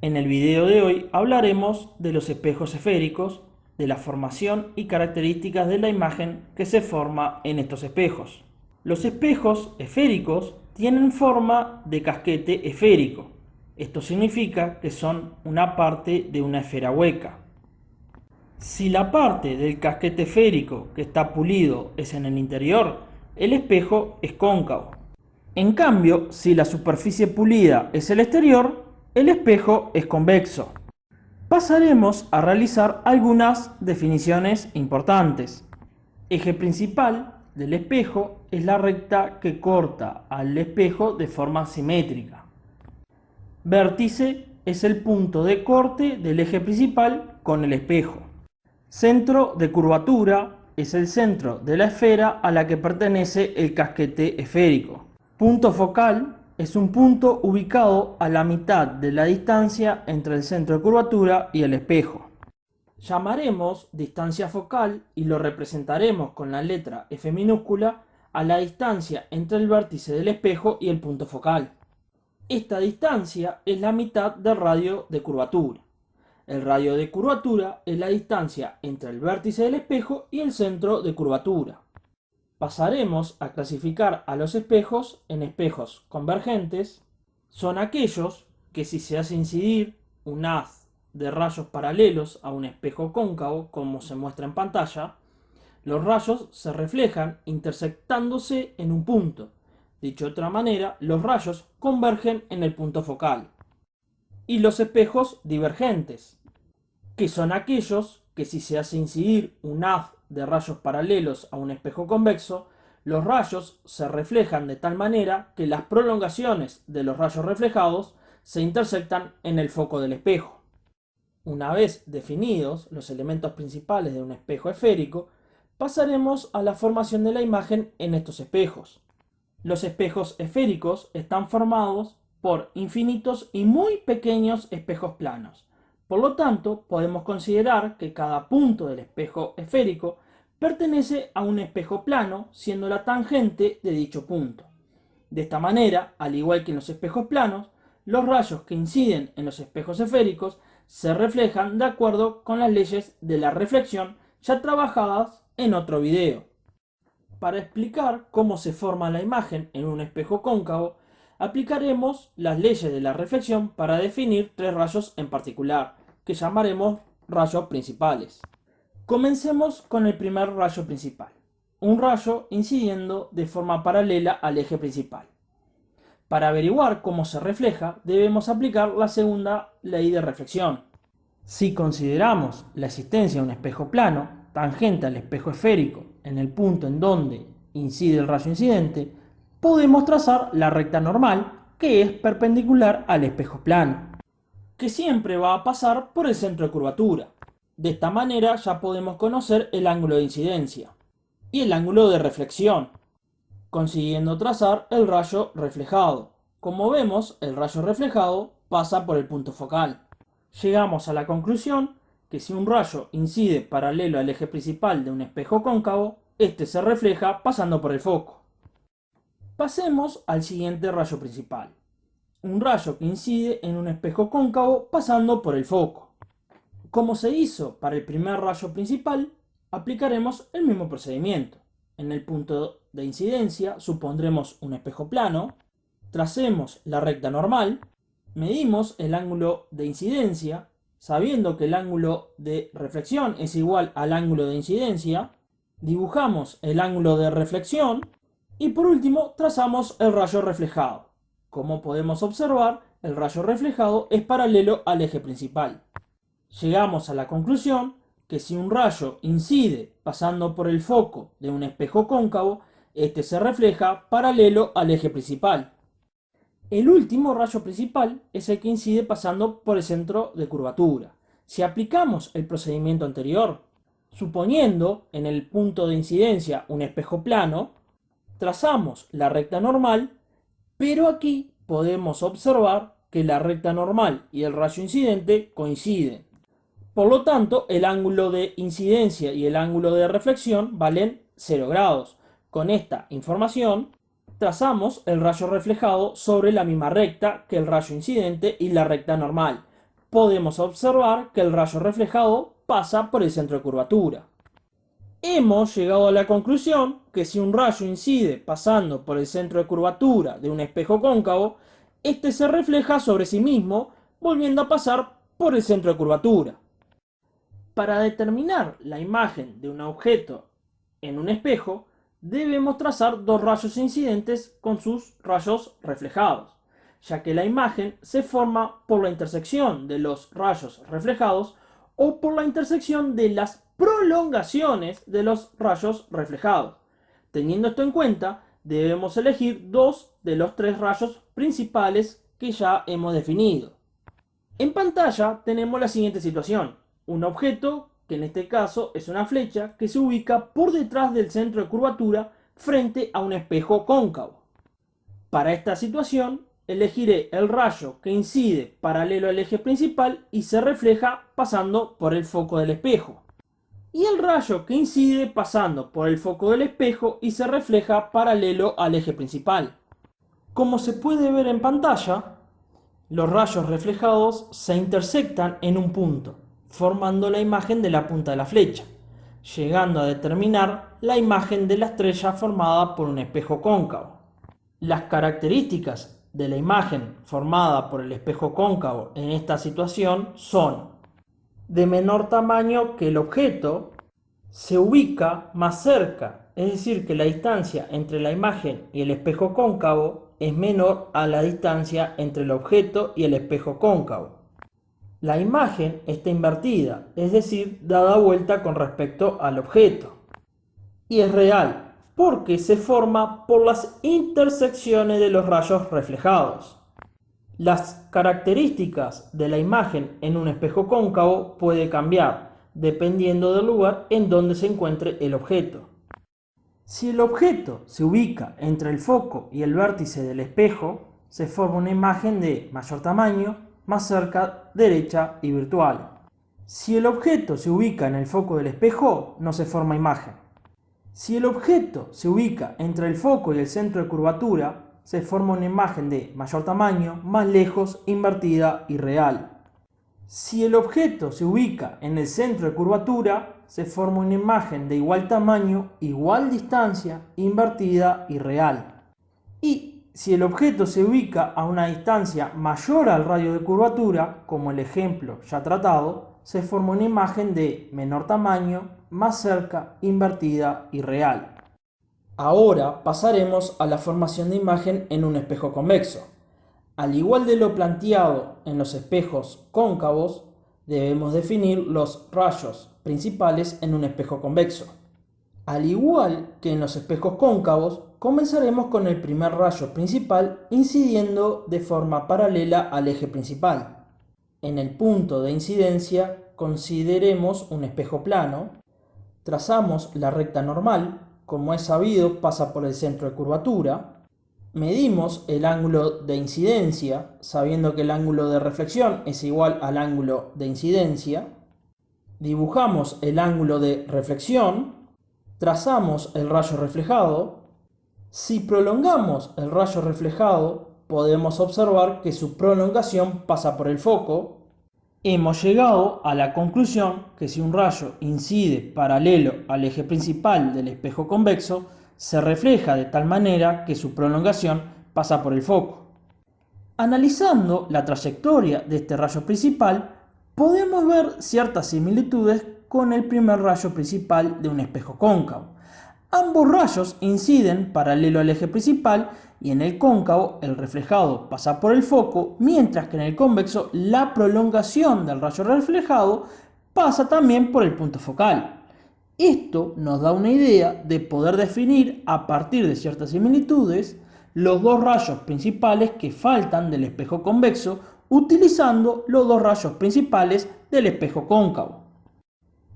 En el video de hoy hablaremos de los espejos esféricos, de la formación y características de la imagen que se forma en estos espejos. Los espejos esféricos tienen forma de casquete esférico. Esto significa que son una parte de una esfera hueca. Si la parte del casquete esférico que está pulido es en el interior, el espejo es cóncavo. En cambio, si la superficie pulida es el exterior, el espejo es convexo. Pasaremos a realizar algunas definiciones importantes. Eje principal del espejo es la recta que corta al espejo de forma simétrica. Vértice es el punto de corte del eje principal con el espejo. Centro de curvatura es el centro de la esfera a la que pertenece el casquete esférico. Punto focal es un punto ubicado a la mitad de la distancia entre el centro de curvatura y el espejo. Llamaremos distancia focal y lo representaremos con la letra F minúscula a la distancia entre el vértice del espejo y el punto focal. Esta distancia es la mitad del radio de curvatura. El radio de curvatura es la distancia entre el vértice del espejo y el centro de curvatura. Pasaremos a clasificar a los espejos en espejos convergentes. Son aquellos que si se hace incidir un haz de rayos paralelos a un espejo cóncavo, como se muestra en pantalla, los rayos se reflejan intersectándose en un punto. Dicho de otra manera, los rayos convergen en el punto focal. Y los espejos divergentes, que son aquellos que si se hace incidir un haz de rayos paralelos a un espejo convexo, los rayos se reflejan de tal manera que las prolongaciones de los rayos reflejados se intersectan en el foco del espejo. Una vez definidos los elementos principales de un espejo esférico, pasaremos a la formación de la imagen en estos espejos. Los espejos esféricos están formados por infinitos y muy pequeños espejos planos. Por lo tanto, podemos considerar que cada punto del espejo esférico pertenece a un espejo plano, siendo la tangente de dicho punto. De esta manera, al igual que en los espejos planos, los rayos que inciden en los espejos esféricos se reflejan de acuerdo con las leyes de la reflexión ya trabajadas en otro video. Para explicar cómo se forma la imagen en un espejo cóncavo, aplicaremos las leyes de la reflexión para definir tres rayos en particular, que llamaremos rayos principales. Comencemos con el primer rayo principal, un rayo incidiendo de forma paralela al eje principal. Para averiguar cómo se refleja, debemos aplicar la segunda ley de reflexión. Si consideramos la existencia de un espejo plano, tangente al espejo esférico, en el punto en donde incide el rayo incidente, podemos trazar la recta normal, que es perpendicular al espejo plano, que siempre va a pasar por el centro de curvatura. De esta manera ya podemos conocer el ángulo de incidencia y el ángulo de reflexión, consiguiendo trazar el rayo reflejado. Como vemos, el rayo reflejado pasa por el punto focal. Llegamos a la conclusión que si un rayo incide paralelo al eje principal de un espejo cóncavo, este se refleja pasando por el foco. Pasemos al siguiente rayo principal, un rayo que incide en un espejo cóncavo pasando por el foco. Como se hizo para el primer rayo principal, aplicaremos el mismo procedimiento. En el punto de incidencia supondremos un espejo plano, tracemos la recta normal, medimos el ángulo de incidencia, sabiendo que el ángulo de reflexión es igual al ángulo de incidencia, dibujamos el ángulo de reflexión y por último trazamos el rayo reflejado. Como podemos observar, el rayo reflejado es paralelo al eje principal. Llegamos a la conclusión que si un rayo incide pasando por el foco de un espejo cóncavo, este se refleja paralelo al eje principal. El último rayo principal es el que incide pasando por el centro de curvatura. Si aplicamos el procedimiento anterior, suponiendo en el punto de incidencia un espejo plano, trazamos la recta normal, pero aquí podemos observar que la recta normal y el rayo incidente coinciden. Por lo tanto, el ángulo de incidencia y el ángulo de reflexión valen 0 grados. Con esta información, trazamos el rayo reflejado sobre la misma recta que el rayo incidente y la recta normal, podemos observar que el rayo reflejado pasa por el centro de curvatura. Hemos llegado a la conclusión que si un rayo incide pasando por el centro de curvatura de un espejo cóncavo, este se refleja sobre sí mismo, volviendo a pasar por el centro de curvatura. Para determinar la imagen de un objeto en un espejo, debemos trazar dos rayos incidentes con sus rayos reflejados, ya que la imagen se forma por la intersección de los rayos reflejados o por la intersección de las prolongaciones de los rayos reflejados. Teniendo esto en cuenta, debemos elegir dos de los tres rayos principales que ya hemos definido. En pantalla tenemos la siguiente situación: un objeto, que en este caso es una flecha, que se ubica por detrás del centro de curvatura frente a un espejo cóncavo. Para esta situación, elegiré el rayo que incide paralelo al eje principal y se refleja pasando por el foco del espejo, y el rayo que incide pasando por el foco del espejo y se refleja paralelo al eje principal. Como se puede ver en pantalla, los rayos reflejados se intersectan en un punto, formando la imagen de la punta de la flecha, llegando a determinar la imagen de la estrella formada por un espejo cóncavo. Las características de la imagen formada por el espejo cóncavo en esta situación son: de menor tamaño que el objeto, se ubica más cerca, es decir, que la distancia entre la imagen y el espejo cóncavo es menor a la distancia entre el objeto y el espejo cóncavo. La imagen está invertida, es decir, dada vuelta con respecto al objeto. Y es real, porque se forma por las intersecciones de los rayos reflejados. Las características de la imagen en un espejo cóncavo puede cambiar, dependiendo del lugar en donde se encuentre el objeto. Si el objeto se ubica entre el foco y el vértice del espejo, se forma una imagen de mayor tamaño, más cerca, derecha y virtual. Si el objeto se ubica en el foco del espejo, no se forma imagen. Si el objeto se ubica entre el foco y el centro de curvatura, se forma una imagen de mayor tamaño, más lejos, invertida y real. Si el objeto se ubica en el centro de curvatura, se forma una imagen de igual tamaño, igual distancia, invertida y real. Y si el objeto se ubica a una distancia mayor al radio de curvatura, como el ejemplo ya tratado, se forma una imagen de menor tamaño, más cerca, invertida y real. Ahora pasaremos a la formación de imagen en un espejo convexo. Al igual de lo planteado en los espejos cóncavos, debemos definir los rayos principales en un espejo convexo. Al igual que en los espejos cóncavos, comenzaremos con el primer rayo principal incidiendo de forma paralela al eje principal. En el punto de incidencia consideremos un espejo plano, trazamos la recta normal, como es sabido pasa por el centro de curvatura, medimos el ángulo de incidencia, sabiendo que el ángulo de reflexión es igual al ángulo de incidencia, dibujamos el ángulo de reflexión, trazamos el rayo reflejado. Si prolongamos el rayo reflejado, podemos observar que su prolongación pasa por el foco. Hemos llegado a la conclusión que si un rayo incide paralelo al eje principal del espejo convexo, se refleja de tal manera que su prolongación pasa por el foco. Analizando la trayectoria de este rayo principal, podemos ver ciertas similitudes con el primer rayo principal de un espejo cóncavo. Ambos rayos inciden paralelo al eje principal y en el cóncavo el reflejado pasa por el foco, mientras que en el convexo la prolongación del rayo reflejado pasa también por el punto focal. Esto nos da una idea de poder definir a partir de ciertas similitudes los dos rayos principales que faltan del espejo convexo utilizando los dos rayos principales del espejo cóncavo.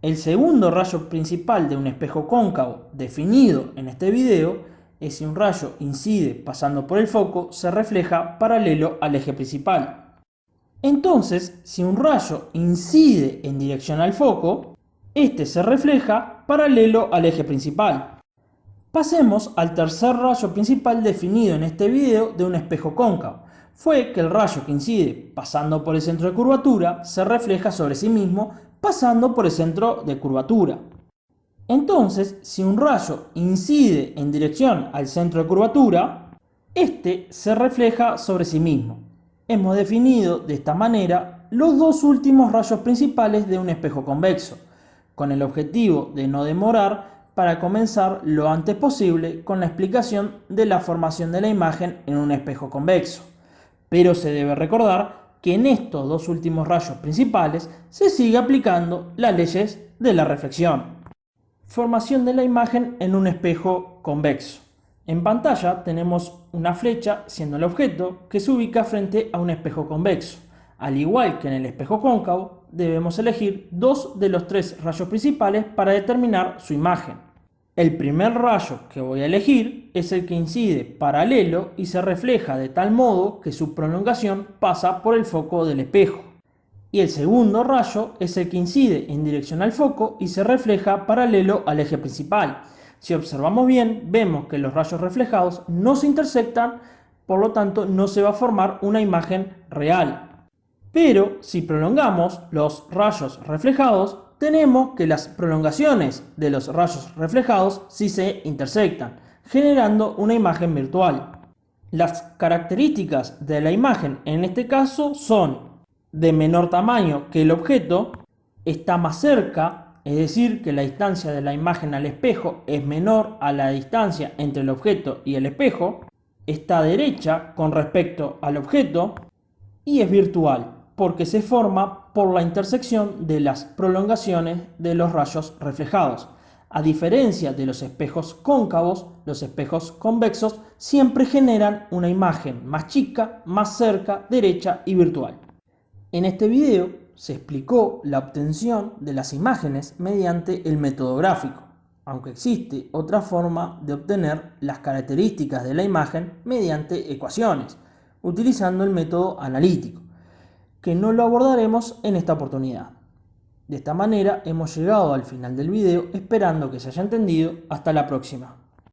El segundo rayo principal de un espejo cóncavo definido en este video es si un rayo incide pasando por el foco, se refleja paralelo al eje principal. Entonces, si un rayo incide en dirección al foco, este se refleja paralelo al eje principal. Pasemos al tercer rayo principal definido en este video de un espejo cóncavo. fue que el rayo que incide pasando por el centro de curvatura se refleja sobre sí mismo pasando por el centro de curvatura. Entonces, si un rayo incide en dirección al centro de curvatura, este se refleja sobre sí mismo. Hemos definido de esta manera los dos últimos rayos principales de un espejo convexo, con el objetivo de no demorar para comenzar lo antes posible con la explicación de la formación de la imagen en un espejo convexo. Pero se debe recordar que en estos dos últimos rayos principales se sigue aplicando las leyes de la reflexión. Formación de la imagen en un espejo convexo. En pantalla tenemos una flecha siendo el objeto que se ubica frente a un espejo convexo. Al igual que en el espejo cóncavo, debemos elegir dos de los tres rayos principales para determinar su imagen. El primer rayo que voy a elegir es el que incide paralelo y se refleja de tal modo que su prolongación pasa por el foco del espejo. Y el segundo rayo es el que incide en dirección al foco y se refleja paralelo al eje principal. Si observamos bien, vemos que los rayos reflejados no se intersectan, por lo tanto no se va a formar una imagen real. Pero si prolongamos los rayos reflejados, tenemos que las prolongaciones de los rayos reflejados sí se intersectan, generando una imagen virtual. Las características de la imagen en este caso son de menor tamaño que el objeto, está más cerca, es decir, que la distancia de la imagen al espejo es menor a la distancia entre el objeto y el espejo, está derecha con respecto al objeto y es virtual, porque se forma por la intersección de las prolongaciones de los rayos reflejados. A diferencia de los espejos cóncavos, los espejos convexos siempre generan una imagen más chica, más cerca, derecha y virtual. En este video se explicó la obtención de las imágenes mediante el método gráfico, aunque existe otra forma de obtener las características de la imagen mediante ecuaciones, utilizando el método analítico, que no lo abordaremos en esta oportunidad. De esta manera hemos llegado al final del video, esperando que se haya entendido. Hasta la próxima.